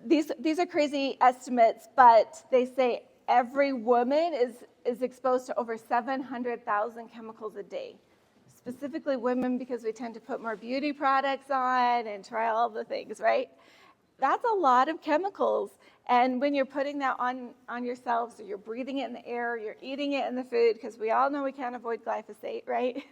these are crazy estimates, but they say every woman is exposed to over 700,000 chemicals a day. Specifically women, because we tend to put more beauty products on and try all the things, right? That's a lot of chemicals. And when you're putting that on yourself, so you're breathing it in the air, you're eating it in the food, because we all know we can't avoid glyphosate, right?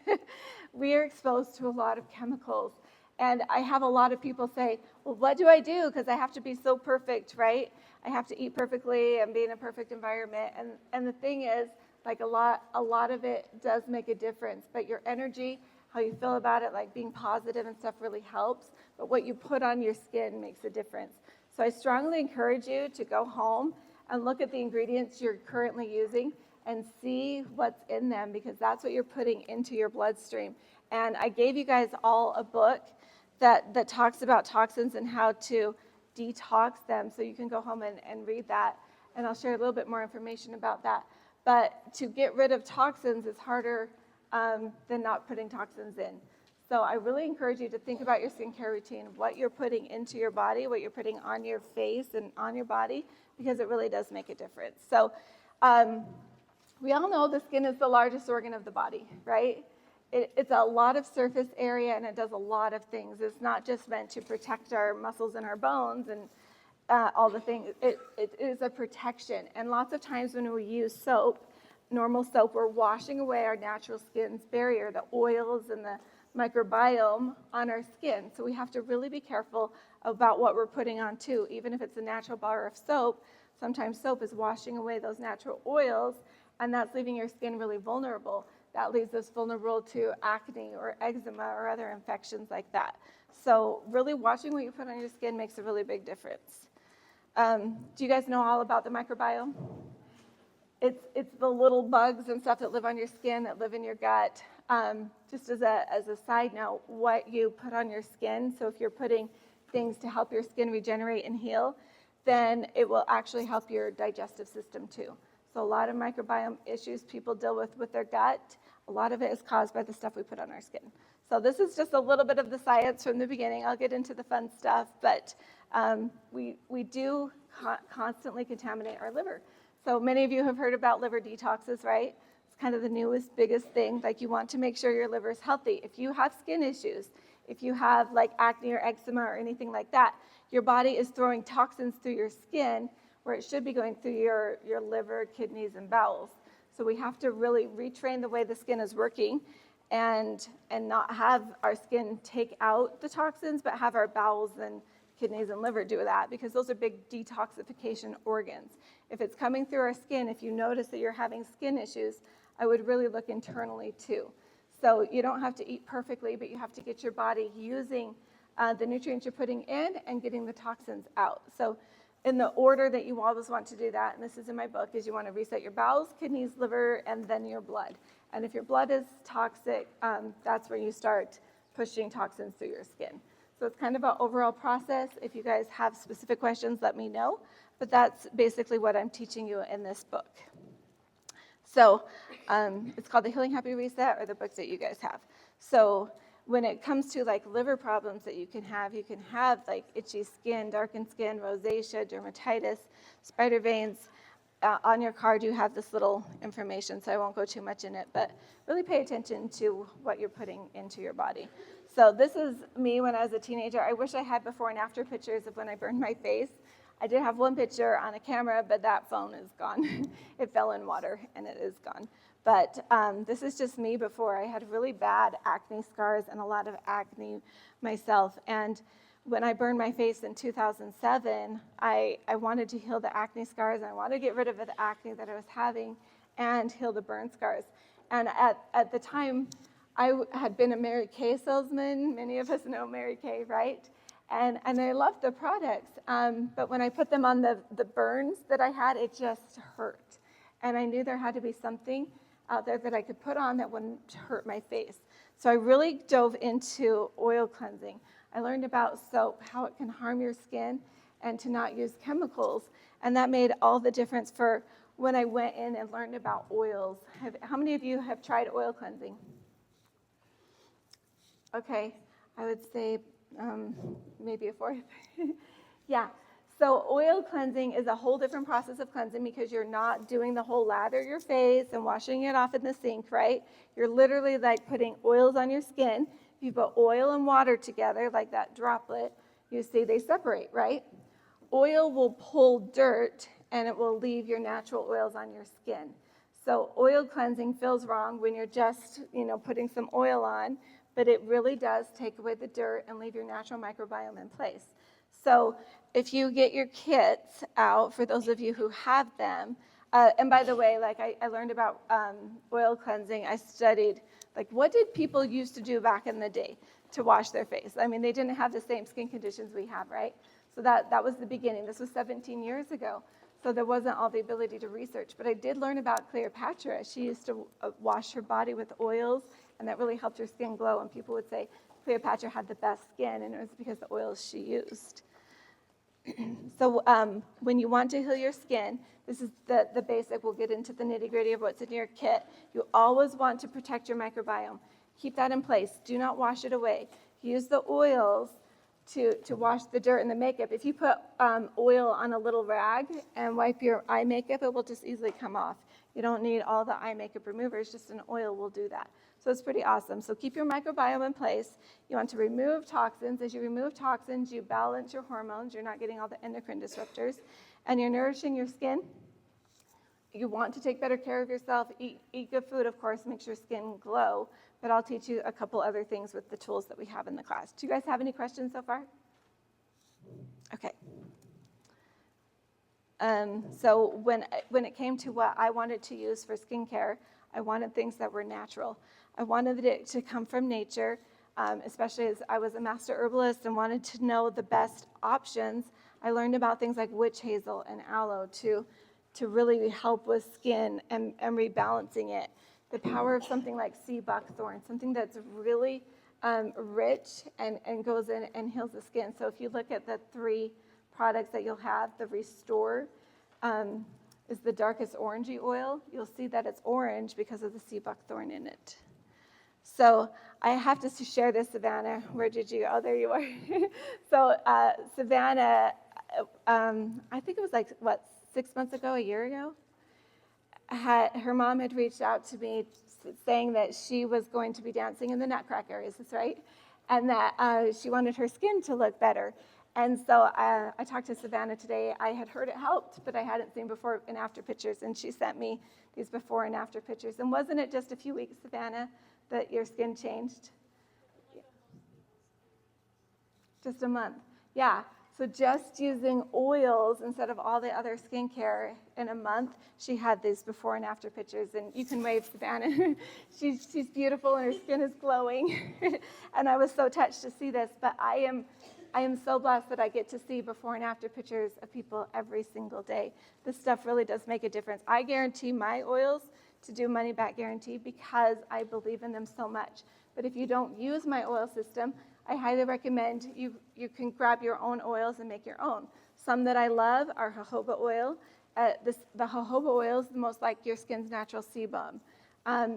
We are exposed to a lot of chemicals. And I have a lot of people say, well, what do I do? Because I have to be so perfect, right? I have to eat perfectly and be in a perfect environment. And the thing is, like a lot of it does make a difference. But your energy, how you feel about it, like being positive and stuff really helps. But what you put on your skin makes a difference. So I strongly encourage you to go home and look at the ingredients you're currently using and see what's in them, because that's what you're putting into your bloodstream. And I gave you guys all a book that talks about toxins and how to detox them. So you can go home and read that. And I'll share a little bit more information about that. But to get rid of toxins is harder than not putting toxins in. So I really encourage you to think about your skincare routine, what you're putting into your body, what you're putting on your face and on your body, because it really does make a difference. So we all know the skin is the largest organ of the body, right? It's a lot of surface area, and it does a lot of things. It's not just meant to protect our muscles and our bones and all the things. It is a protection. And lots of times when we use soap, normal soap, we're washing away our natural skin's barrier, the oils and the microbiome on our skin. So we have to really be careful about what we're putting on too. Even if it's a natural bar of soap, sometimes soap is washing away those natural oils, and that's leaving your skin really vulnerable. That leaves us vulnerable to acne or eczema or other infections like that. So really watching what you put on your skin makes a really big difference. Do you guys know all about the microbiome? It's the little bugs and stuff that live on your skin, that live in your gut. Just as a side note, what you put on your skin, so if you're putting things to help your skin regenerate and heal, then it will actually help your digestive system too. So a lot of microbiome issues people deal with their gut, a lot of it is caused by the stuff we put on our skin. So this is just a little bit of the science from the beginning. I'll get into the fun stuff, but we do constantly contaminate our liver. So many of you have heard about liver detoxes, right? It's kind of the newest, biggest thing. Like, you want to make sure your liver is healthy. If you have skin issues, if you have like acne or eczema or anything like that, your body is throwing toxins through your skin where it should be going through your liver, kidneys, and bowels. So we have to really retrain the way the skin is working and not have our skin take out the toxins, but have our bowels and kidneys and liver do that, because those are big detoxification organs. If it's coming through our skin, if you notice that you're having skin issues, I would really look internally too. So you don't have to eat perfectly, but you have to get your body using the nutrients you're putting in and getting the toxins out. So in the order that you always want to do that, and this is in my book, is you want to reset your bowels, kidneys, liver, and then your blood. And if your blood is toxic, that's where you start pushing toxins through your skin. So it's kind of an overall process. If you guys have specific questions, let me know. But that's basically what I'm teaching you in this book. So it's called the Healing Happy Reset, or the book that you guys have. So when it comes to like liver problems that you can have like itchy skin, darkened skin, rosacea, dermatitis, spider veins. On your card, you have this little information, so I won't go too much in it, but really pay attention to what you're putting into your body. So this is me when I was a teenager. I wish I had before and after pictures of when I burned my face. I did have one picture on a camera, but that phone is gone. It fell in water, and it is gone. But this is just me before. I had really bad acne scars and a lot of acne myself. And when I burned my face in 2007, I wanted to heal the acne scars, and I wanted to get rid of the acne that I was having and heal the burn scars. And at the time, I had been a Mary Kay salesman. Many of us know Mary Kay, right? And I loved the products. But when I put them on the burns that I had, it just hurt. And I knew there had to be something out there that I could put on that wouldn't hurt my face. So I really dove into oil cleansing. I learned about soap, how it can harm your skin, and to not use chemicals. And that made all the difference for when I went in and learned about oils. How many of you have tried oil cleansing? Okay, I would say maybe a fourth. Yeah, So oil cleansing is a whole different process of cleansing because you're not doing the whole lather your face and washing it off in the sink, right? You're literally like putting oils on your skin. If you put oil and water together, like that droplet, you see they separate, right? Oil will pull dirt and it will leave your natural oils on your skin. So oil cleansing feels wrong when you're just, putting some oil on, but it really does take away the dirt and leave your natural microbiome in place. So if you get your kits out, for those of you who have them, and by the way, like I learned about oil cleansing, I studied, like what did people used to do back in the day to wash their face? I mean, they didn't have the same skin conditions we have, right? So that was the beginning. This was 17 years ago. So there wasn't all the ability to research. But I did learn about Cleopatra. She used to wash her body with oils, and that really helped her skin glow. And people would say Cleopatra had the best skin, and it was because of the oils she used. So when you want to heal your skin, this is the basic. We'll get into the nitty-gritty of what's in your kit. You always want to protect your microbiome. Keep that in place. Do not wash it away. Use the oils to wash the dirt and the makeup. If you put oil on a little rag and wipe your eye makeup, it will just easily come off. You don't need all the eye makeup removers, just an oil will do that. So it's pretty awesome. So keep your microbiome in place. You want to remove toxins. As you remove toxins, you balance your hormones. You're not getting all the endocrine disruptors. And you're nourishing your skin. You want to take better care of yourself. Eat good food, of course, makes your skin glow. But I'll teach you a couple other things with the tools that we have in the class. Do you guys have any questions so far? Okay. So when it came to what I wanted to use for skincare, I wanted things that were natural. I wanted it to come from nature, especially as I was a master herbalist and wanted to know the best options. I learned about things like witch hazel and aloe to really help with skin and rebalancing it. The power of something like sea buckthorn, something that's really rich and goes in and heals the skin. So if you look at the 3 products that you'll have, the Restore is the darkest orangey oil. You'll see that it's orange because of the sea buckthorn in it. So I have to share this, Savannah. Where did you go? Oh, there you are. So Savannah, I think it was like, 6 months ago, a year ago? Her mom had reached out to me saying that she was going to be dancing in the nutcracker, is this right? And that she wanted her skin to look better. And so I talked to Savannah today. I had heard it helped, but I hadn't seen before and after pictures, and she sent me these before and after pictures. And wasn't it just a few weeks, Savannah, that your skin changed? Just a month. Yeah. So just using oils instead of all the other skincare in a month, she had these before and after pictures. And you can wave, Savannah. she's beautiful and her skin is glowing. And I was so touched to see this. But I am so blessed that I get to see before and after pictures of people every single day. This stuff really does make a difference. I guarantee my oils to do money back guarantee because I believe in them so much. But if you don't use my oil system, I highly recommend you can grab your own oils and make your own. Some that I love are jojoba oil. The jojoba oil is the most like your skin's natural sebum.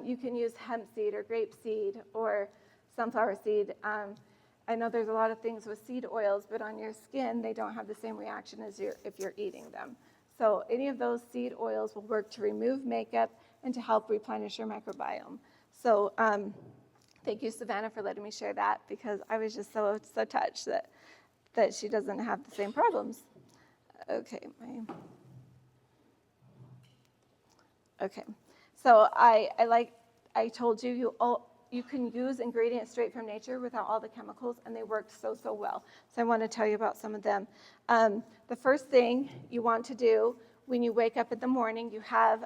You can use hemp seed or grape seed or sunflower seed. I know there's a lot of things with seed oils, but on your skin, they don't have the same reaction as if you're eating them. So any of those seed oils will work to remove makeup and to help replenish your microbiome. So thank you, Savannah, for letting me share that because I was just so touched that she doesn't have the same problems. Okay. Okay. So I told you, you can use ingredients straight from nature without all the chemicals, and they worked so well. So I want to tell you about some of them. The first thing you want to do when you wake up in the morning, you have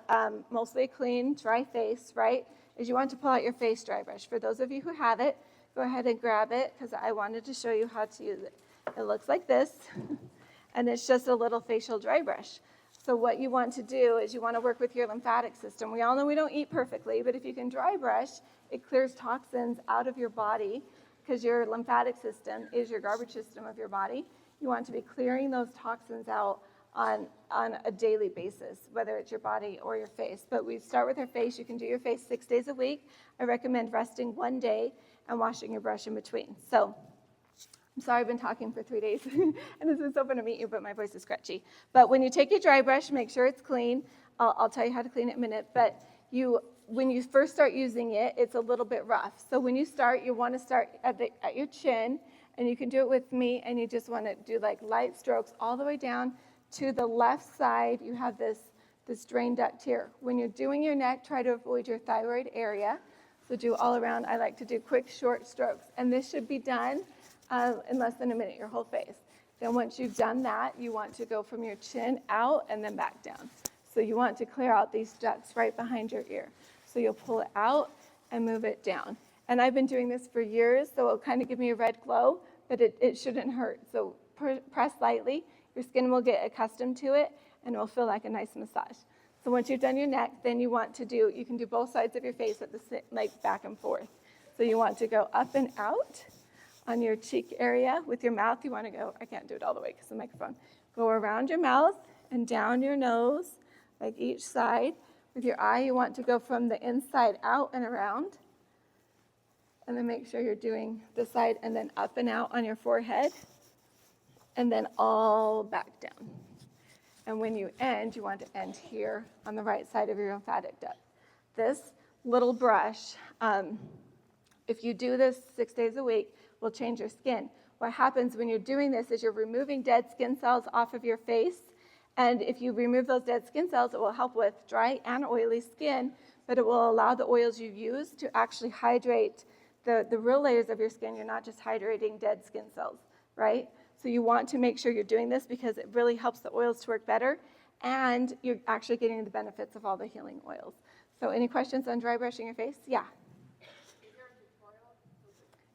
mostly a clean, dry face, right? Is you want to pull out your face dry brush. For those of you who have it, go ahead and grab it because I wanted to show you how to use it. It looks like this, and it's just a little facial dry brush. So what you want to do is you want to work with your lymphatic system. We all know we don't eat perfectly, but if you can dry brush, it clears toxins out of your body because your lymphatic system is your garbage system of your body. You want to be clearing those toxins out on a daily basis, whether it's your body or your face. But we start with our face. You can do your face 6 days a week. I recommend resting 1 day and washing your brush in between. So I'm sorry I've been talking for 3 days, and it's been so fun to meet you, but my voice is scratchy. But when you take your dry brush, make sure it's clean. I'll tell you how to clean it in a minute, but when you first start using it, it's a little bit rough. So when you start, you want to start at your chin, and you can do it with me, and you just want to do like light strokes all the way down to the left side. You have this drain duct here. When you're doing your neck, try to avoid your thyroid area. So do all around. I like to do quick, short strokes, and this should be done in less than a minute, your whole face. Then once you've done that, you want to go from your chin out and then back down. So you want to clear out these ducts right behind your ear. So you'll pull it out and move it down. And I've been doing this for years, so it'll kind of give me a red glow, but it shouldn't hurt. So press lightly. Your skin will get accustomed to it, and it will feel like a nice massage. So once you've done your neck, then you can do both sides of your face at like back and forth. So you want to go up and out on your cheek area with your mouth. You want to go, I can't do it all the way because the microphone. Go around your mouth and down your nose, like each side. With your eye, you want to go from the inside out and around. And then make sure you're doing this side and then up and out on your forehead. And then all back down. And when you end, you want to end here on the right side of your lymphatic duct. This little brush, if you do this 6 days a week, will change your skin. What happens when you're doing this is you're removing dead skin cells off of your face. And if you remove those dead skin cells, it will help with dry and oily skin, but it will allow the oils you use to actually hydrate the real layers of your skin. You're not just hydrating dead skin cells, right? So you want to make sure you're doing this because it really helps the oils to work better, and you're actually getting the benefits of all the healing oils. So any questions on dry brushing your face? Yeah.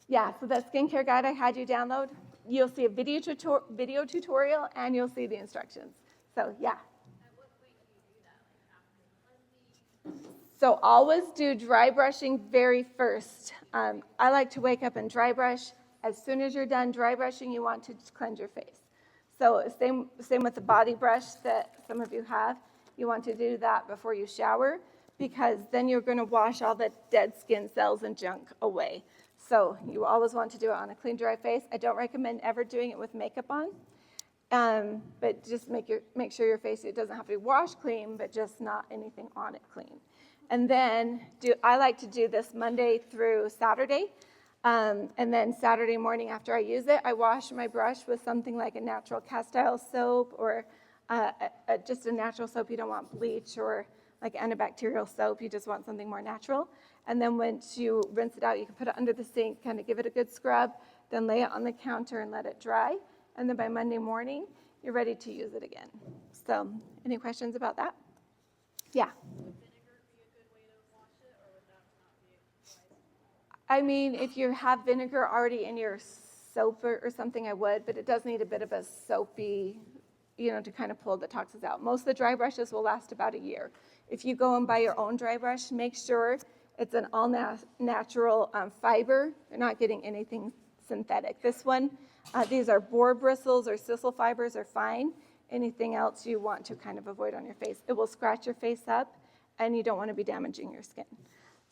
Yeah, so that skincare guide I had you download, you'll see a video tutorial, and you'll see the instructions. So, yeah. At what point do you do that? Like after cleansing? So always do dry brushing very first. I like to wake up and dry brush. As soon as you're done dry brushing, you want to cleanse your face. So same with the body brush that some of you have. You want to do that before you shower because then you're going to wash all the dead skin cells and junk away. So you always want to do it on a clean, dry face. I don't recommend ever doing it with makeup on, but just make sure your face, it doesn't have to be washed clean, but just not anything on it clean. And then I like to do this Monday through Saturday. And then Saturday morning after I use it, I wash my brush with something like a natural castile soap or just a natural soap. You don't want bleach or like antibacterial soap. You just want something more natural. And then once you rinse it out, you can put it under the sink, kind of give it a good scrub, then lay it on the counter and let it dry. And then by Monday morning, you're ready to use it again. So any questions about that? Yeah. Would vinegar be a good way to wash it, or would that not be advisable? I mean, if you have vinegar already in your soap or something, I would, but it does need a bit of a soapy, to kind of pull the toxins out. Most of the dry brushes will last about a year. If you go and buy your own dry brush, make sure it's an all natural fiber. You're not getting anything synthetic. This one, these are boar bristles or sisal fibers are fine. Anything else you want to kind of avoid on your face. It will scratch your face up, and you don't want to be damaging your skin.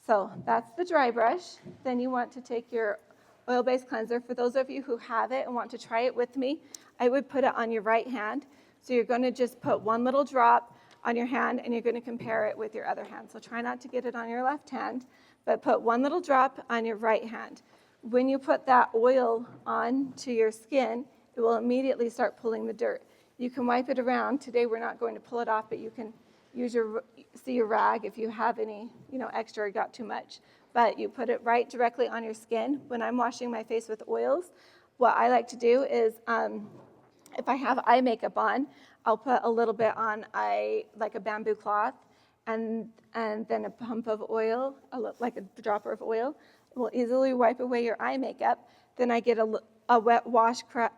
So that's the dry brush. Then you want to take your oil-based cleanser. For those of you who have it and want to try it with me, I would put it on your right hand. So you're going to just put one little drop on your hand, and you're going to compare it with your other hand. So try not to get it on your left hand, but put one little drop on your right hand. When you put that oil onto your skin, it will immediately start pulling the dirt. You can wipe it around. Today we're not going to pull it off, but you can use your rag if you have any, extra or got too much. But you put it right directly on your skin. When I'm washing my face with oils, what I like to do is, if I have eye makeup on, I'll put a little bit on like a bamboo cloth, and then a pump of oil, like a dropper of oil. It will easily wipe away your eye makeup. Then I get a wet washcloth,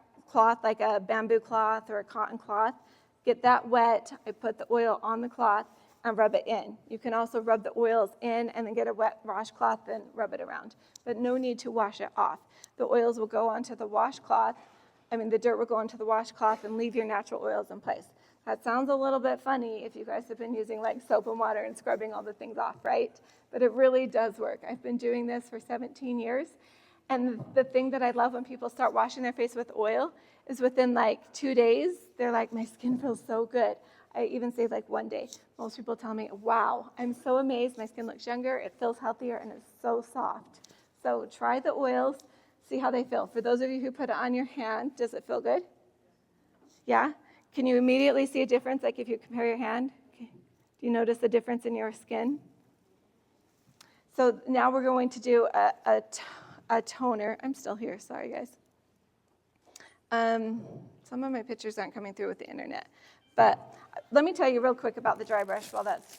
like a bamboo cloth or a cotton cloth. Get that wet. I put the oil on the cloth and rub it in. You can also rub the oils in and then get a wet washcloth and rub it around. But no need to wash it off. The oils will go onto the washcloth. The dirt will go into the washcloth and leave your natural oils in place. That sounds a little bit funny if you guys have been using like soap and water and scrubbing all the things off, right? But it really does work. I've been doing this for 17 years, And the thing that I love when people start washing their face with oil is within like 2 days, they're like, my skin feels so good. I even say like 1 day. Most people tell me, wow, I'm so amazed. My skin looks younger, it feels healthier, and it's so soft. So try the oils, see how they feel. For those of you who put it on your hand, does it feel good? Yeah? Can you immediately see a difference, like if you compare your hand? Okay. Do you notice a difference in your skin? So now we're going to do a toner. I'm still here, sorry guys. Some of my pictures aren't coming through with the internet. But let me tell you real quick about the dry brush while that's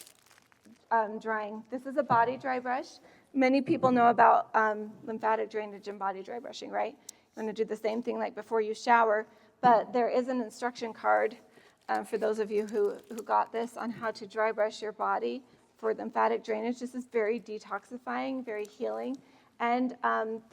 drying. This is a body dry brush. Many people know about lymphatic drainage and body dry brushing, right? You want to do the same thing like before you shower, but there is an instruction card for those of you who got this on how to dry brush your body for lymphatic drainage. This is very detoxifying, very healing. And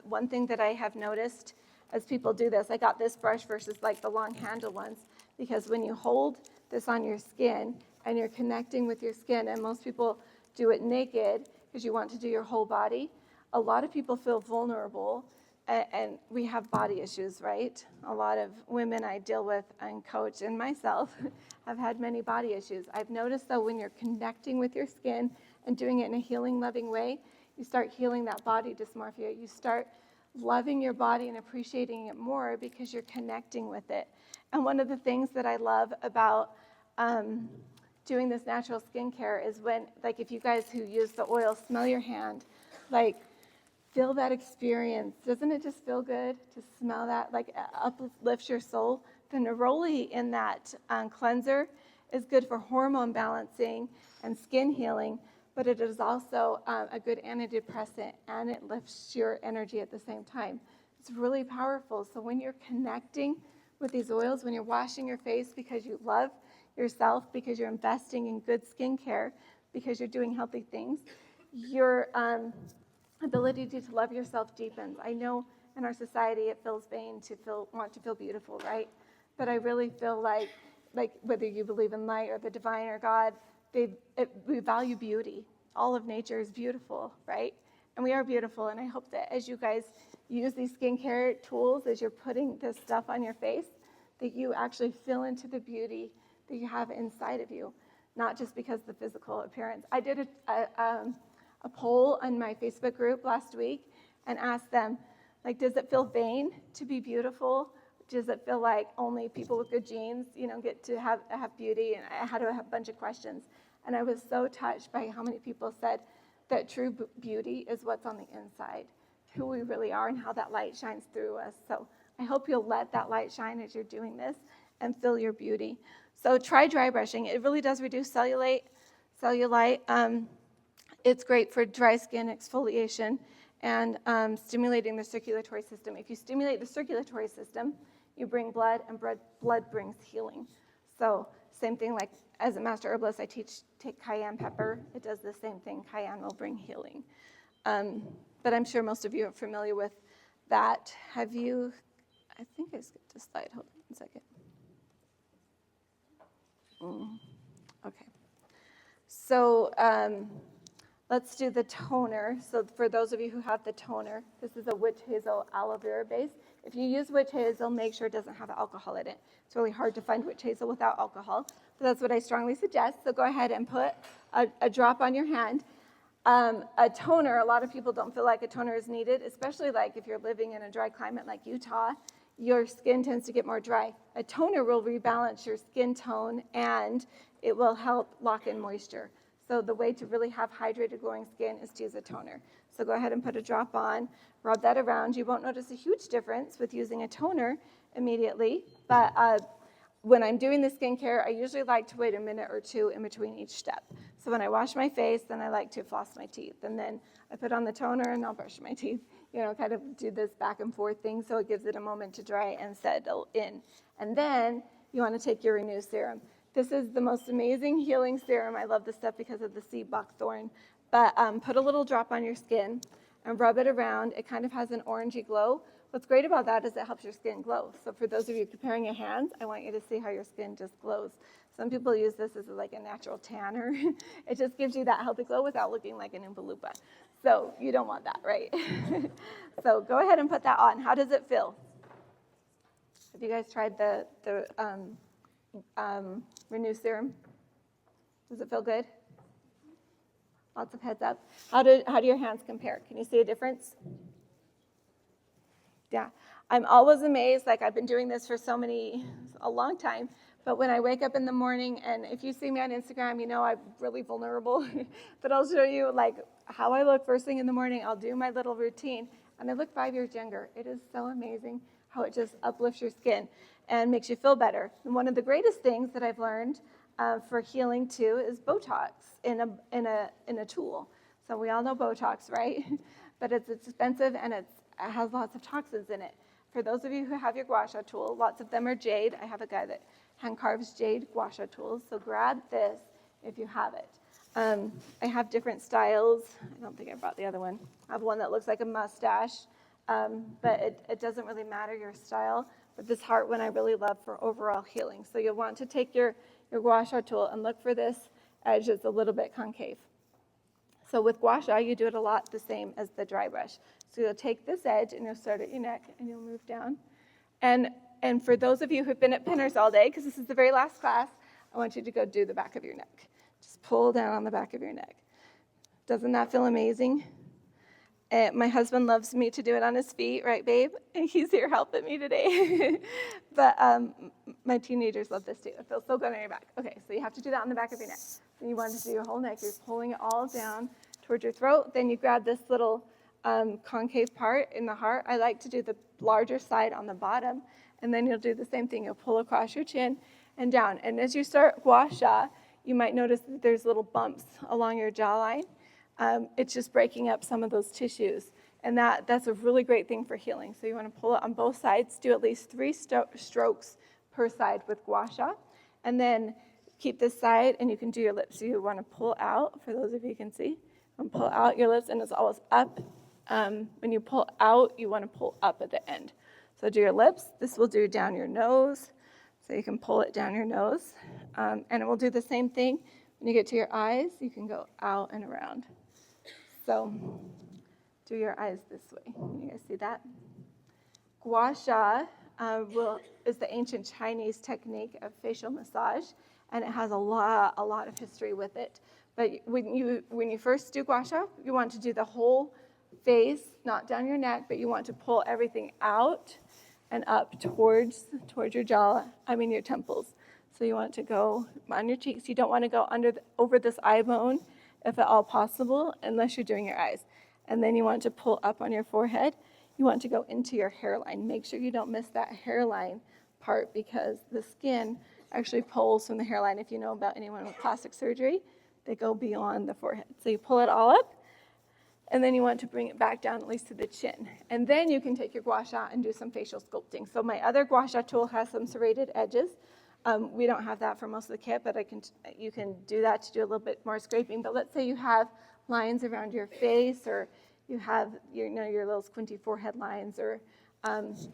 one thing that I have noticed as people do this, I got this brush versus like the long handle ones, because when you hold this on your skin and you're connecting with your skin, and most people do it naked because you want to do your whole body, a lot of people feel vulnerable, and we have body issues, right? A lot of women I deal with and coach, and myself, have had many body issues. I've noticed though, when you're connecting with your skin and doing it in a healing, loving way, you start healing that body dysmorphia. You start loving your body and appreciating it more because you're connecting with it. And one of the things that I love about doing this natural skincare is when, like, if you guys who use the oil smell your hand, like, feel that experience. Doesn't it just feel good to smell that? Like, uplifts your soul. The neroli in that cleanser is good for hormone balancing and skin healing, but it is also a good antidepressant, and it lifts your energy at the same time. It's really powerful. So when you're connecting with these oils, when you're washing your face because you love yourself, because you're investing in good skincare, because you're doing healthy things, your ability to love yourself deepens. I know in our society it feels vain to want to feel beautiful, right? But I really feel like whether you believe in light or the divine or God, we value beauty. All of nature is beautiful, right? And we are beautiful, and I hope that as you guys use these skincare tools, as you're putting this stuff on your face, that you actually feel into the beauty that you have inside of you, not just because of the physical appearance. I did a poll on my Facebook group last week and asked them, like, does it feel vain to be beautiful? Does it feel like only people with good genes, get to have beauty? And I had a bunch of questions. And I was so touched by how many people said that true beauty is what's on the inside, who we really are and how that light shines through us. So I hope you'll let that light shine as you're doing this and feel your beauty. So try dry brushing. It really does reduce cellulite. It's great for dry skin exfoliation and stimulating the circulatory system. If you stimulate the circulatory system, you bring blood, and blood brings healing. So same thing, like as a master herbalist, I take cayenne pepper. It does the same thing. Cayenne will bring healing. But I'm sure most of you are familiar with that. I think I skipped a slide. Hold on 1 second. Okay. So let's do the toner. So for those of you who have the toner, this is a witch hazel aloe vera base. If you use witch hazel, make sure it doesn't have alcohol in it. It's really hard to find witch hazel without alcohol, but that's what I strongly suggest. So go ahead and put a drop on your hand. A toner, a lot of people don't feel like a toner is needed, especially like if you're living in a dry climate like Utah, your skin tends to get more dry. A toner will rebalance your skin tone, and it will help lock in moisture. So the way to really have hydrated, glowing skin is to use a toner. So go ahead and put a drop on, rub that around. You won't notice a huge difference with using a toner immediately, but when I'm doing the skincare, I usually like to wait a minute or two in between each step. So when I wash my face, then I like to floss my teeth, and then I put on the toner and I'll brush my teeth. Kind of do this back and forth thing so it gives it a moment to dry and settle in. And then you want to take your Renew Serum. This is the most amazing healing serum. I love this stuff because of the sea buckthorn. But put a little drop on your skin and rub it around. It kind of has an orangey glow. What's great about that is it helps your skin glow. So for those of you comparing your hands, I want you to see how your skin just glows. Some people use this as like a natural tanner. It just gives you that healthy glow without looking like an Oompa Loompa. So you don't want that, right? So go ahead and put that on. How does it feel? Have you guys tried the Renew serum? Does it feel good? Lots of heads up. How do your hands compare? Can you see a difference? Yeah. I'm always amazed. Like, I've been doing this for a long time. But when I wake up in the morning, and if you see me on Instagram, you know I'm really vulnerable. But I'll show you like how I look first thing in the morning. I'll do my little routine, and I look 5 years younger. It is so amazing how it just uplifts your skin and makes you feel better. And one of the greatest things that I've learned for healing too is Botox in a tool. So we all know Botox, right? But it's expensive, and it has lots of toxins in it. For those of you who have your gua sha tool, lots of them are jade. I have a guy that hand carves jade gua sha tools, so grab this if you have it. I have different styles. I don't think I brought the other one. I have one that looks like a mustache, but it doesn't really matter your style. But this heart one I really love for overall healing. So you'll want to take your gua sha tool and look for this edge that's a little bit concave. So with gua sha, you do it a lot the same as the dry brush. So you'll take this edge and you'll start at your neck and you'll move down. And for those of you who've been at Pinners all day, because this is the very last class, I want you to go do the back of your neck. Just pull down on the back of your neck. Doesn't that feel amazing? My husband loves me to do it on his feet, right, babe? And he's here helping me today. But my teenagers love this too. It feels so good on your back. Okay, so you have to do that on the back of your neck. Then you want to do your whole neck. You're pulling it all down towards your throat. Then you grab this little concave part in the heart. I like to do the larger side on the bottom. And then you'll do the same thing. You'll pull across your chin and down. And as you start gua sha, you might notice that there's little bumps along your jawline. It's just breaking up some of those tissues. And that's a really great thing for healing. So you want to pull it on both sides. Do at least 3 strokes per side with gua sha. And then keep this side, and you can do your lips. So you want to pull out, for those of you who can see. And pull out your lips, and it's always up. When you pull out, you want to pull up at the end. So do your lips. This will do down your nose. So you can pull it down your nose. And it will do the same thing. When you get to your eyes, you can go out and around. So do your eyes this way. Can you guys see that? Gua sha is the ancient Chinese technique of facial massage, and it has a lot of history with it. But when you first do gua sha, you want to do the whole face, not down your neck, but you want to pull everything out and up towards your jaw, your temples. So you want to go on your cheeks. You don't want to go over this eye bone, if at all possible, unless you're doing your eyes. And then you want to pull up on your forehead. You want to go into your hairline. Make sure you don't miss that hairline part, because the skin actually pulls from the hairline. If you know about anyone with plastic surgery, they go beyond the forehead. So you pull it all up, and then you want to bring it back down at least to the chin. And then you can take your gua sha and do some facial sculpting. So my other gua sha tool has some serrated edges. We don't have that for most of the kit, but you can do that to do a little bit more scraping. But let's say you have lines around your face, or you have your little squinty forehead lines, or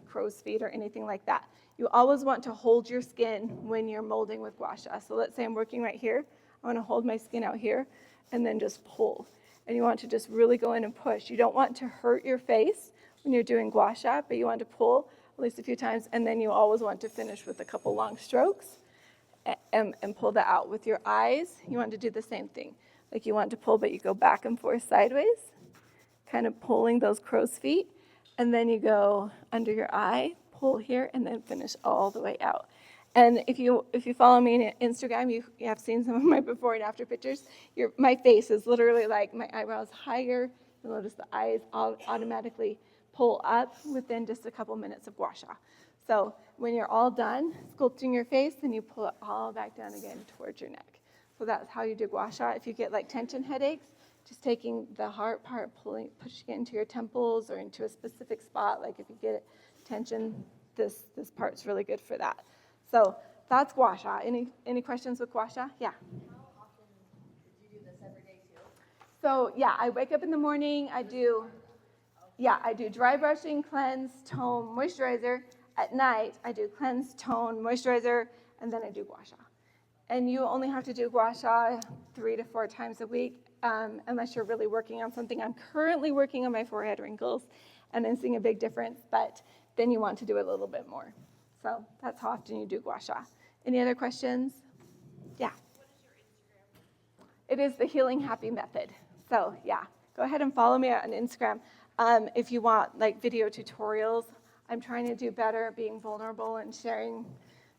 crow's feet, or anything like that. You always want to hold your skin when you're molding with gua sha. So let's say I'm working right here. I want to hold my skin out here and then just pull. And you want to just really go in and push. You don't want to hurt your face when you're doing gua sha, but you want to pull at least a few times, and then you always want to finish with a couple long strokes and pull that out. With your eyes, you want to do the same thing. Like, you want to pull, but you go back and forth sideways, kind of pulling those crow's feet, and then you go under your eye, pull here, and then finish all the way out. And if you follow me on Instagram, you have seen some of my before and after pictures. My face is literally like my eyebrows higher. You'll notice the eyes automatically pull up within just a couple minutes of gua sha. So when you're all done sculpting your face, then you pull it all back down again towards your neck. So that's how you do gua sha. If you get like tension headaches, just taking the heart part, pushing it into your temples or into a specific spot. Like if you get tension, this part's really good for that. So that's gua sha. Any questions with gua sha? Yeah. How often do you do this every day too? So yeah, I wake up in the morning. I do dry brushing, cleanse, tone, moisturizer. At night, I do cleanse, tone, moisturizer, and then I do gua sha. And you only have to do gua sha 3 to 4 times a week, unless you're really working on something. I'm currently working on my forehead wrinkles, and I'm seeing a big difference, but then you want to do it a little bit more. So that's how often you do gua sha. Any other questions? Yeah. What is your Instagram? It is the Healing Happy Method. So yeah, go ahead and follow me on Instagram. If you want like video tutorials, I'm trying to do better being vulnerable and sharing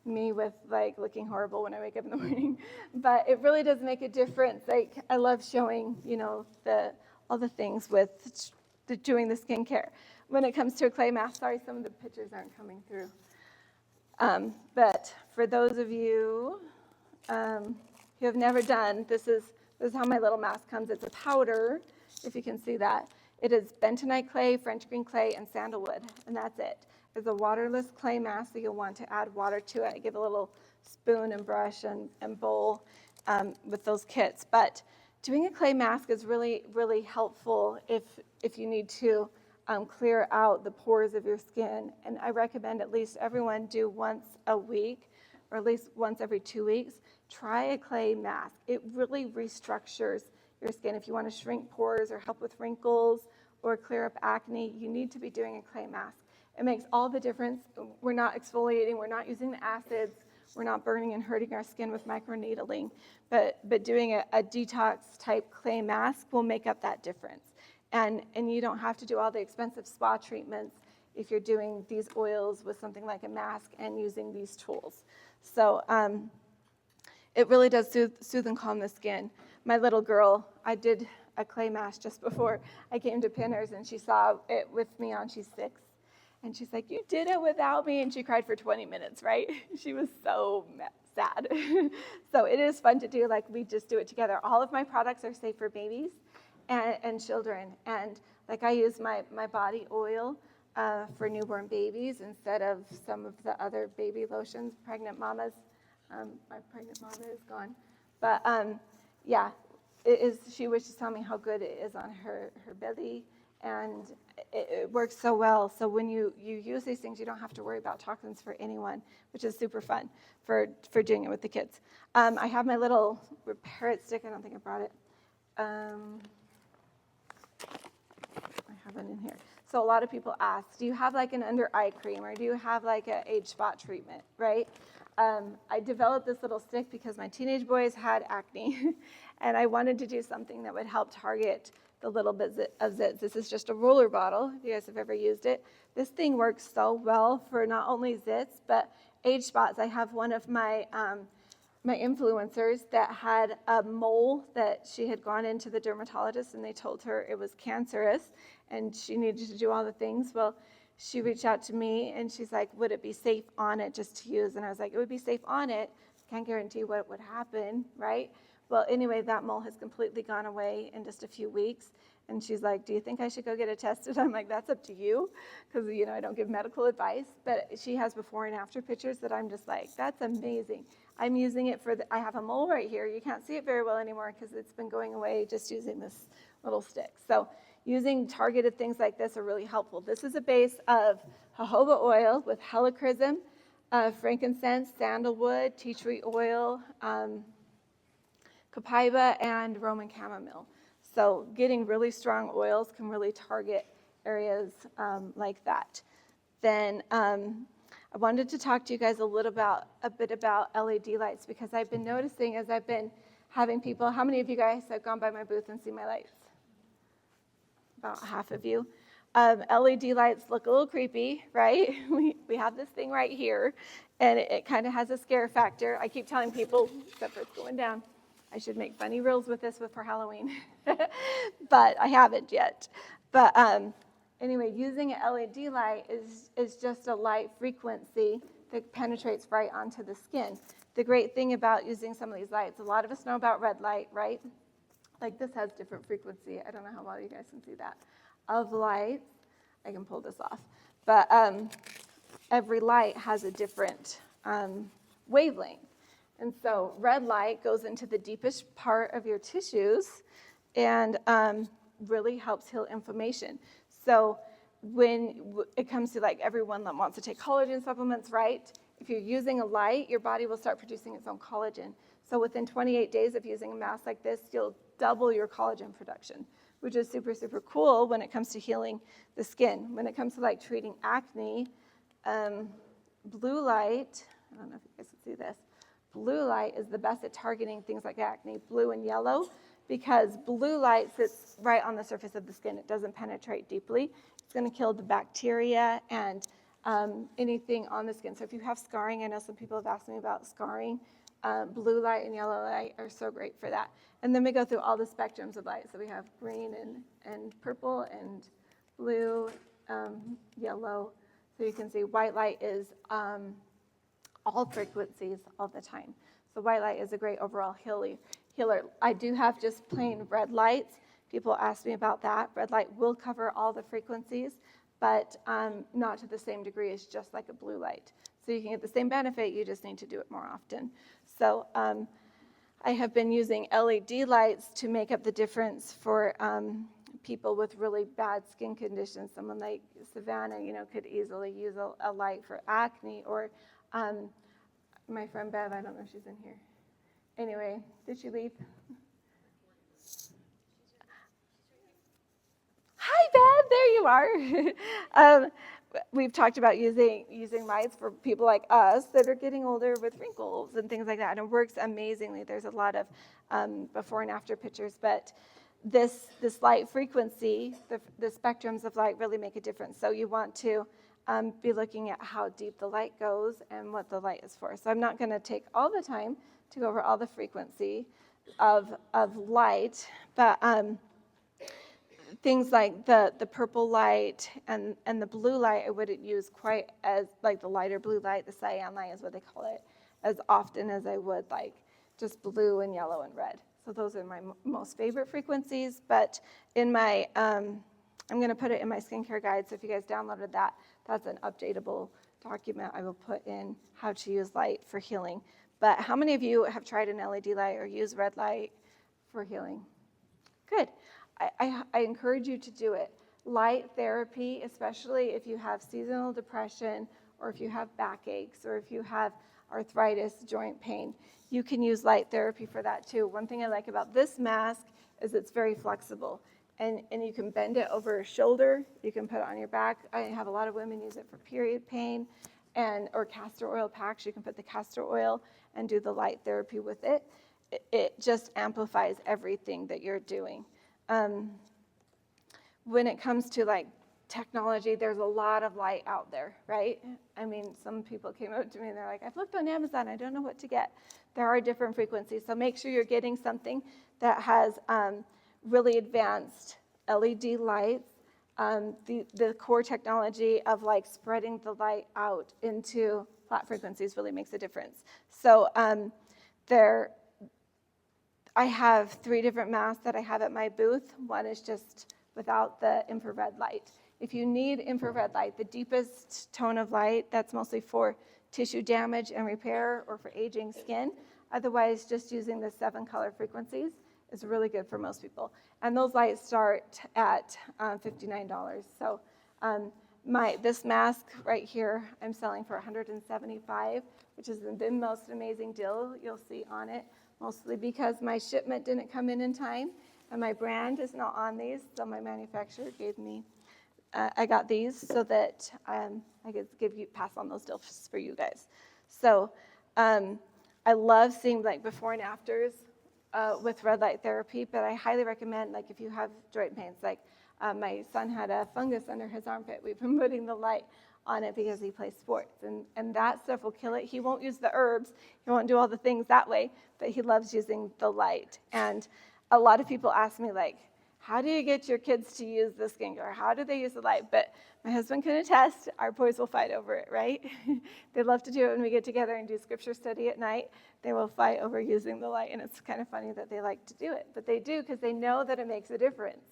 me with like looking horrible when I wake up in the morning. But it really does make a difference. Like I love showing, all the things with doing the skincare. When it comes to a clay mask, sorry, some of the pictures aren't coming through. But for those of you who have never done, this is how my little mask comes. It's a powder, if you can see that. It is bentonite clay, French green clay, and sandalwood, and that's it. It's a waterless clay mask, so you'll want to add water to it. I give a little spoon and brush and bowl with those kits. But doing a clay mask is really, really helpful if you need to clear out the pores of your skin. And I recommend at least everyone do once a week, or at least once every 2 weeks. Try a clay mask. It really restructures your skin. If you want to shrink pores or help with wrinkles or clear up acne, you need to be doing a clay mask. It makes all the difference. We're not exfoliating, we're not using the acids, we're not burning and hurting our skin with microneedling, but doing a detox type clay mask will make up that difference. And you don't have to do all the expensive spa treatments if you're doing these oils with something like a mask and using these tools. So it really does soothe and calm the skin. My little girl, I did a clay mask just before I came to Pinners, and she saw it with me on. She's 6, and she's like, "You did it without me," and she cried for 20 minutes, right? She was so sad. So it is fun to do, like we just do it together. All of my products are safe for babies and children, and like I use my body oil for newborn babies instead of some of the other baby lotions. Pregnant mamas, my pregnant mama is gone, but yeah, she was just telling me how good it is on her belly, and it works so well. So when you use these things, you don't have to worry about toxins for anyone, which is super fun for doing it with the kids. I have my little repair it stick. I don't think I brought it. I have it in here. So a lot of people ask, do you have like an under eye cream, or do you have like an age spot treatment, right? I developed this little stick because my teenage boys had acne, and I wanted to do something that would help target the little bit of zits. This is just a roller bottle, if you guys have ever used it. This thing works so well for not only zits, but age spots. I have one of my my influencers that had a mole that she had gone into the dermatologist, and they told her it was cancerous, and she needed to do all the things. Well, she reached out to me, and she's like, would it be safe on it just to use? And I was like, it would be safe on it. Can't guarantee what would happen, right? Well, anyway, that mole has completely gone away in just a few weeks. And she's like, do you think I should go get it tested? I'm like, that's up to you, because, I don't give medical advice. But she has before and after pictures that I'm just like, that's amazing. I'm using it I have a mole right here. You can't see it very well anymore because it's been going away just using this little stick. So using targeted things like this are really helpful. This is a base of jojoba oil with helichrysum, frankincense, sandalwood, tea tree oil, copaiba, and Roman chamomile. So getting really strong oils can really target areas like that. Then I wanted to talk to you guys a bit about LED lights, because I've been noticing as I've been having people, how many of you guys have gone by my booth and seen my lights? About half of you. LED lights look a little creepy, right? We have this thing right here, and it kind of has a scare factor. I keep telling people, except for it's going down, I should make funny reels with this for Halloween, but I haven't yet. But anyway, using an LED light is just a light frequency that penetrates right onto the skin. The great thing about using some of these lights, a lot of us know about red light, right? Like this has different frequency. I don't know how well you guys can see that. Of lights, I can pull this off. But every light has a different wavelength. And so red light goes into the deepest part of your tissues and really helps heal inflammation. So when it comes to like everyone that wants to take collagen supplements, right? if you're using a light, your body will start producing its own collagen. So within 28 days of using a mask like this, you'll double your collagen production, which is super, super cool when it comes to healing the skin. When it comes to like treating acne, blue light, I don't know if you guys can see this, blue light is the best at targeting things like acne, blue and yellow, because blue light sits right on the surface of the skin. It doesn't penetrate deeply. It's going to kill the bacteria and anything on the skin. So if you have scarring, I know some people have asked me about scarring, blue light and yellow light are so great for that. And then we go through all the spectrums of light. So we have green and purple and blue, yellow. So you can see white light is all frequencies all the time. So white light is a great overall healer. I do have just plain red lights. People ask me about that. Red light will cover all the frequencies, but not to the same degree as just like a blue light. So you can get the same benefit, you just need to do it more often. So I have been using LED lights to make up the difference for people with really bad skin conditions. Someone like Savannah, could easily use a light for acne, or my friend Bev, I don't know if she's in here. Anyway, did she leave? Hi, Bev, there you are. We've talked about using lights for people like us that are getting older with wrinkles and things like that, and it works amazingly. There's a lot of before and after pictures, but this light frequency, the spectrums of light really make a difference. So you want to be looking at how deep the light goes and what the light is for. So I'm not going to take all the time to go over all the frequency of light, but things like the purple light and the blue light, I wouldn't use quite as, like the lighter blue light, the cyan light is what they call it, as often as I would like just blue and yellow and red. So those are my most favorite frequencies, but in my, I'm going to put it in my skincare guide, so if you guys downloaded that, that's an updatable document I will put in how to use light for healing. But how many of you have tried an LED light or use red light for healing? Good. I encourage you to do it. Light therapy, especially if you have seasonal depression or if you have backaches or if you have arthritis, joint pain, you can use light therapy for that too. One thing I like about this mask is it's very flexible, and you can bend it over your shoulder, you can put it on your back. I have a lot of women use it for period pain or castor oil packs. You can put the castor oil and do the light therapy with it. It just amplifies everything that you're doing. When it comes to like technology, there's a lot of light out there, right? I mean, some people came up to me and they're like, I've looked on Amazon, I don't know what to get. There are different frequencies, so make sure you're getting something that has really advanced LED lights. The core technology of like spreading the light out into flat frequencies really makes a difference. So I have 3 different masks that I have at my booth. One is just without the infrared light. If you need infrared light, the deepest tone of light, that's mostly for tissue damage and repair or for aging skin. Otherwise, just using the 7 color frequencies is really good for most people. And those lights start at $59. So this mask right here, I'm selling for $175, which is the most amazing deal you'll see on it, mostly because my shipment didn't come in time, and my brand is not on these, so my manufacturer gave me, I got these so that I could pass on those deals for you guys. So I love seeing like before and afters with red light therapy, but I highly recommend, like if you have joint pains, like my son had a fungus under his armpit. We've been putting the light on it because he plays sports, and that stuff will kill it. He won't use the herbs, he won't do all the things that way, but he loves using the light. And a lot of people ask me, like, how do you get your kids to use the skincare? How do they use the light? But my husband can attest, our boys will fight over it, right? They love to do it when we get together and do scripture study at night. They will fight over using the light, and it's kind of funny that they like to do it. But they do because they know that it makes a difference.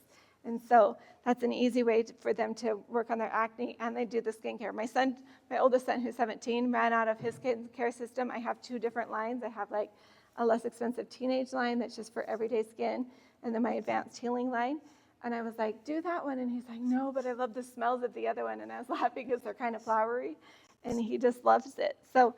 And so that's an easy way for them to work on their acne, and they do the skincare. My oldest son, who's 17, ran out of his skincare system. I have 2 different lines. I have like a less expensive teenage line that's just for everyday skin, and then my advanced healing line. And I was like, do that one. And he's like, no, but I love the smells of the other one. And I was laughing because they're kind of flowery. and he just loves it. So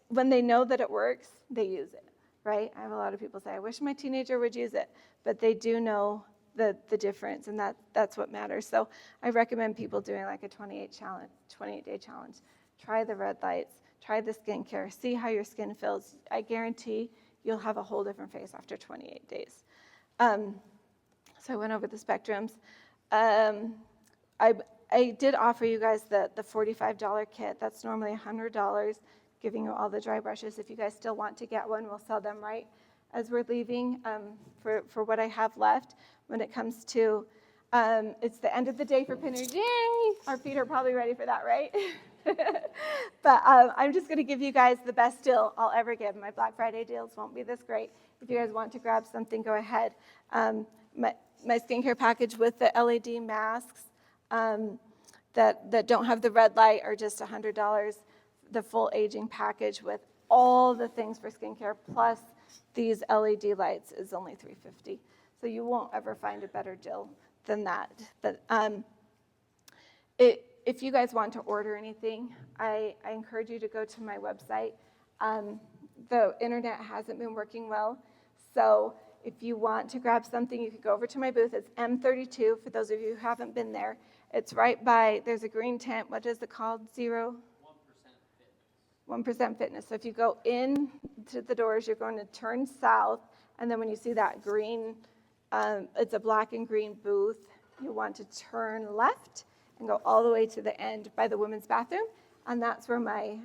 when they know that it works, they use it, right? I have a lot of people say, I wish my teenager would use it, but they do know the difference, and that's what matters. So I recommend people doing like a 28-day challenge. Try the red lights, try the skincare, see how your skin feels. I guarantee you'll have a whole different face after 28 days. So I went over the spectrums. I did offer you guys the $45 kit. That's normally $100, giving you all the dry brushes. If you guys still want to get one, we'll sell them right as we're leaving for what I have left. When it comes to, it's the end of the day for pinners. Yay! Our feet are probably ready for that, right? But I'm just going to give you guys the best deal I'll ever give. My Black Friday deals won't be this great. If you guys want to grab something, go ahead. My skincare package with the LED masks that don't have the red light are just $100. The full aging package with all the things for skincare plus these LED lights is only $350. So you won't ever find a better deal than that. But if you guys want to order anything, I encourage you to go to my website. The internet hasn't been working well, so if you want to grab something, you could go over to my booth. It's M32, for those of you who haven't been there. It's right by, there's a green tent. What is it called? 1% Fitness. So if you go in to the doors, you're going to turn south, and then when you see that green, it's a black and green booth, you want to turn left and go all the way to the end by the women's bathroom, and that's where my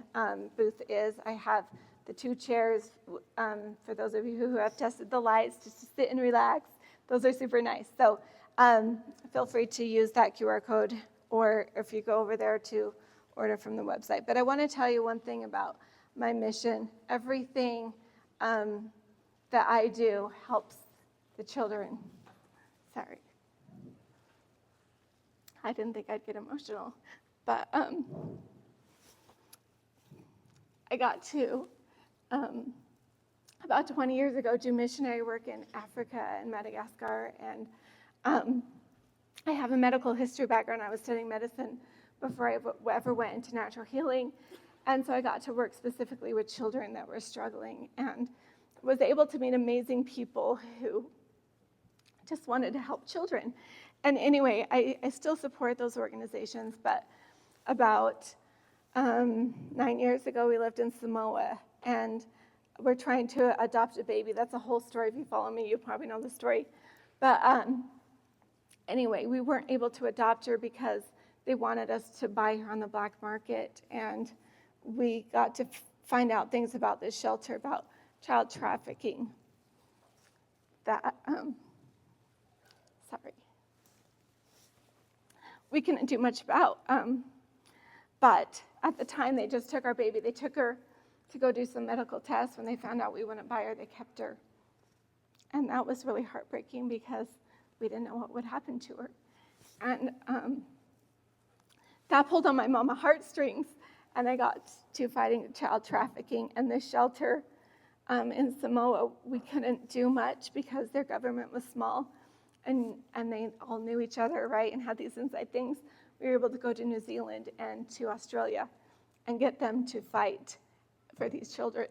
booth is. I have the 2 chairs for those of you who have tested the lights, just to sit and relax. Those are super nice. So feel free to use that QR code, or if you go over there to order from the website. But I want to tell you one thing about my mission. Everything that I do helps the children. Sorry. I didn't think I'd get emotional, but I got to, about 20 years ago, do missionary work in Africa and Madagascar, and I have a medical history background. I was studying medicine before I ever went into natural healing, and so I got to work specifically with children that were struggling, and was able to meet amazing people who just wanted to help children. And anyway, I still support those organizations, but about 9 years ago, we lived in Samoa, and we're trying to adopt a baby. That's a whole story. If you follow me, you probably know the story. But anyway, we weren't able to adopt her because they wanted us to buy her on the black market, and we got to find out things about this shelter, about child trafficking, that, sorry, we couldn't do much about. But at the time, they just took our baby. They took her to go do some medical tests. When they found out we wouldn't buy her, they kept her. And that was really heartbreaking because we didn't know what would happen to her. And that pulled on my mama heartstrings, and I got to fighting child trafficking. And this shelter in Samoa, we couldn't do much because their government was small, and they all knew each other, right, and had these inside things. We were able to go to New Zealand and to Australia and get them to fight for these children.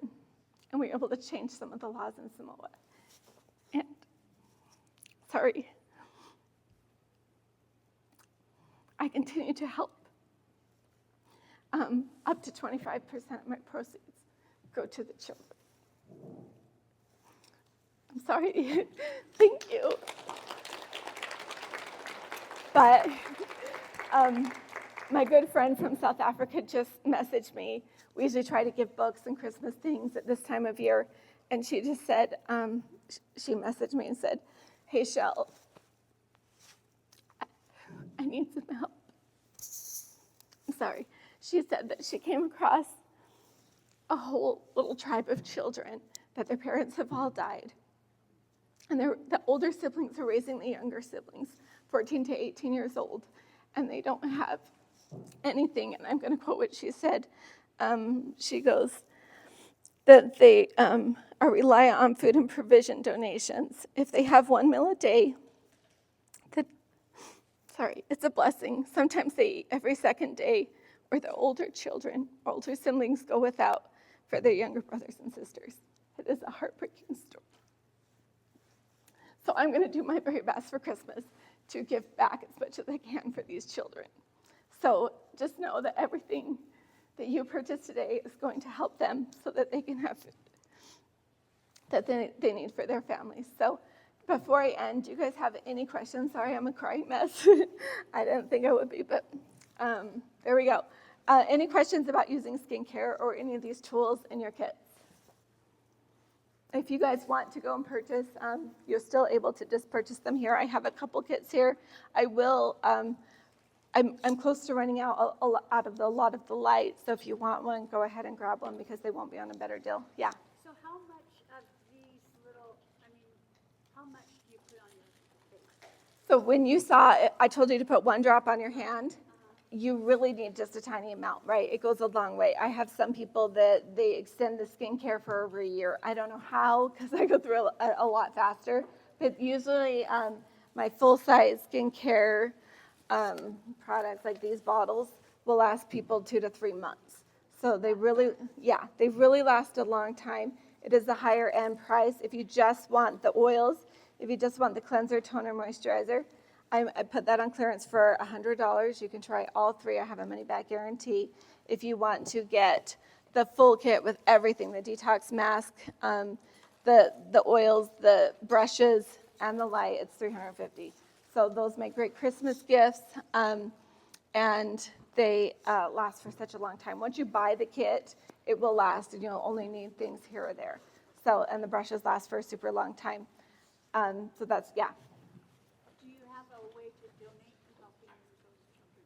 And we were able to change some of the laws in Samoa. And, sorry, I continue to help. Up to 25% of my proceeds go to the children. I'm sorry. Thank you. But my good friend from South Africa just messaged me. We usually try to give books and Christmas things at this time of year. And she just said, she messaged me and said, "Hey, Shell, I need some help." I'm sorry. She said that she came across a whole little tribe of children that their parents have all died. And the older siblings are raising the younger siblings, 14 to 18 years old, and they don't have anything. And I'm going to quote what she said. She goes, that they are reliant on food and provision donations. If they have 1 meal a day, it's a blessing. Sometimes they eat every second day or the older children, older siblings go without for their younger brothers and sisters. It is a heartbreaking story. So I'm going to do my very best for Christmas to give back as much as I can for these children. So just know that everything that you purchase today is going to help them so that they can have food that they need for their families. So before I end, do you guys have any questions? Sorry, I'm a crying mess. I didn't think I would be, but there we go. Any questions about using skincare or any of these tools in your kits? If you guys want to go and purchase, you're still able to just purchase them here. I have a couple kits here. I will, I'm close to running out a lot of the lights, so if you want one, go ahead and grab one because they won't be on a better deal. Yeah. So how much of these little, how much do you put on your face? So when you saw it, I told you to put 1 drop on your hand. You really need just a tiny amount, right? It goes a long way. I have some people that they extend the skincare for over a year. I don't know how, because I go through a lot faster. But usually my full-size skincare products, like these bottles, will last people 2 to 3 months. So they really last a long time. It is a higher end price. If you just want the oils, if you just want the cleanser, toner, moisturizer, I put that on clearance for $100. You can try all 3. I have a money-back guarantee. If you want to get the full kit with everything, the detox mask, the oils, the brushes, and the light, it's $350. So those make great Christmas gifts, and they last for such a long time. Once you buy the kit, it will last, and you'll only need things here or there. So, and the brushes last for a super long time. So that's, yeah. Do you have a way to donate to helping those children,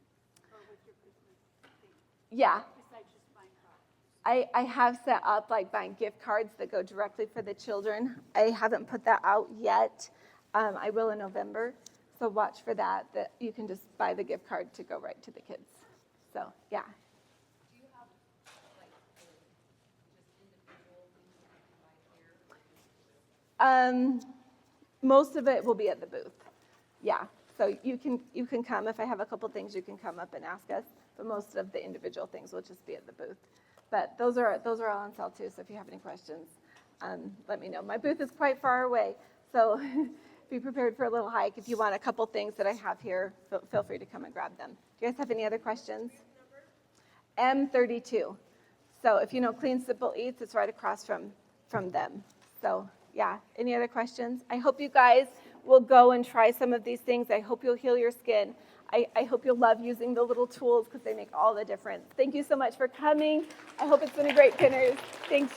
or what's your Christmas thing? Yeah. Besides just buying products. I have set up like buying gift cards that go directly for the children. I haven't put that out yet. I will in November. So watch for that you can just buy the gift card to go right to the kids. So, yeah. Do you have like just individual things that you can buy here? Most of it will be at the booth. Yeah. So you can come. If I have a couple things, you can come up and ask us. But most of the individual things will just be at the booth. But those are all on sale too. So if you have any questions, let me know. My booth is quite far away, so be prepared for a little hike. If you want a couple things that I have here, feel free to come and grab them. Do you guys have any other questions? M32. So if you know Clean Simple Eats, it's right across from them. So yeah, any other questions? I hope you guys will go and try some of these things. I hope you'll heal your skin. I hope you'll love using the little tools because they make all the difference. Thank you so much for coming. I hope it's been a great dinner. Thanks.